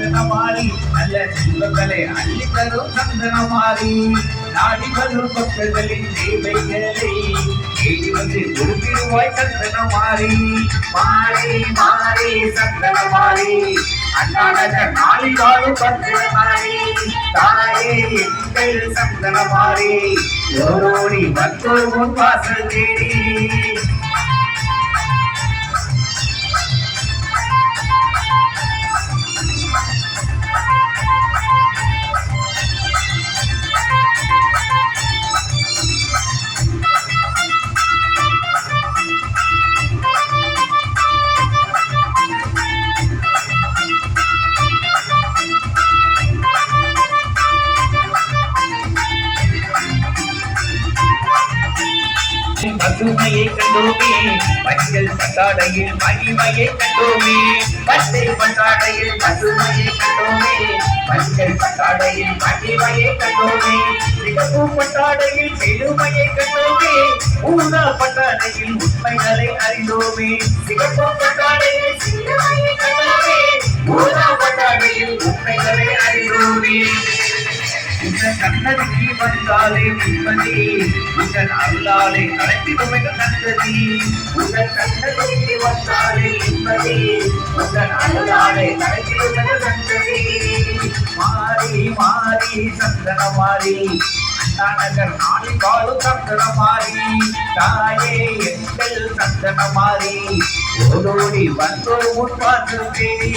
சந்தனமாரி நல்ல செல்வங்களை அள்ளி தரும் சந்தனமாரி நாடி வரும் பக்தர்களின் தேவைகளை தேடி வந்து கொடுத்திருவாய் சந்தனமாரி மாறி மாறி சந்தனமாரி அண்ணாநக நாளி வாழும் சந்தனமாரி தாயே எங்கள் சந்தனமாரி ஓரோடி வந்தோர் முன் வாசல் தேடி பசுமையை கண்டோமே மஞ்சள் பட்டாடையில் மகிமையை கண்டோமே பச்சை பட்டாடையில் பசுமையை கண்டோமே மஞ்சள் பட்டாடையில் மகிமையை கண்டோமே சிகப்பு பட்டாடையில் பெருமையை கண்டோமே ஊதா பட்டாடையில் உண்மைகளை அறிந்தோமே சிகப்பு பட்டாடையில் சிறுமையை கண்டோமே ஊதா பட்டாடையில் உண்மைகளை அறிந்தோமே உங்கள் கண்ணனுக்கு வந்தாலே நிம்மதி உங்கள் அருளாலே கலைத்திடும் என்ற சந்ததி உங்கள் கண்ணனுக்கு வந்தாலே நிம்மதி உங்கள் அருளாலே கலைத்திடும் என்ற சந்ததி மாறி மாறி சந்தனமாரி அண்ணாநகர் நாளி காலும் சந்தனமாரி தாயே எங்கள் சந்தனமாரி ஓடோடி வந்தோர் முன் வாசல் தேடி